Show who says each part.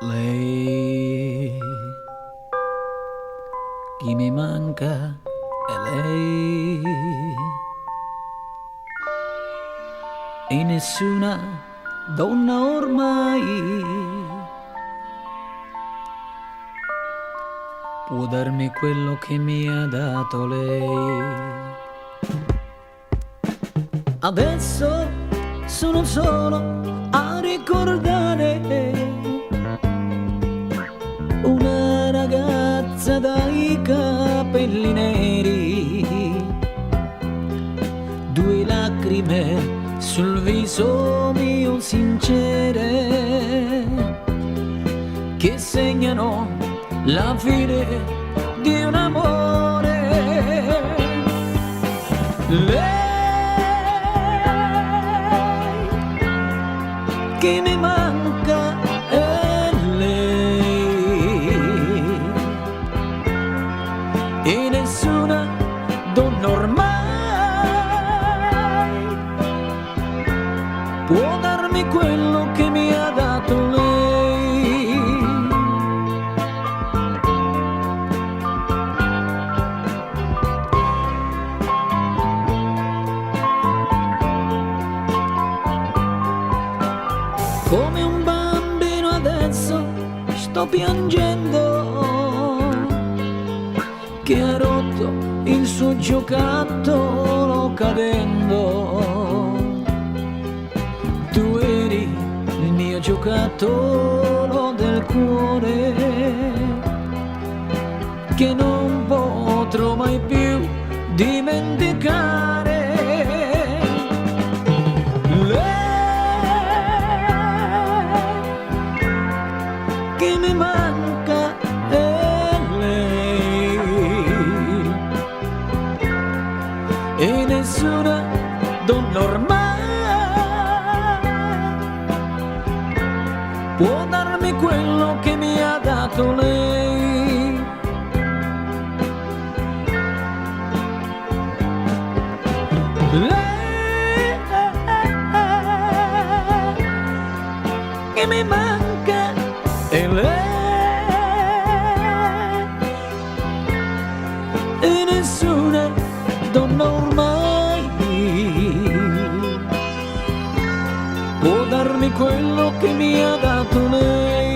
Speaker 1: Lei, chi mi manca è lei, e nessuna donna ormai può darmi quello che mi ha dato lei. Adesso sono solo a ricordare una ragazza dai capelli neri, due lacrime sul viso mio sincere, che segnano la fine di un amore. Lei che mi manca è lei, e nessuna donna ormai può darmi quello che mi ha dato lei. Come un bambino adesso sto piangendo, che ha rotto il suo giocattolo cadendo. Tu eri il mio giocattolo del cuore, che non potrò mai più dimenticare. Che mi manca è lei, e nessuna donna ormai può darmi quello che mi ha dato lei. Lei che mi manca e lei, e nessuna donna ormai può darmi quello che mi ha dato lei.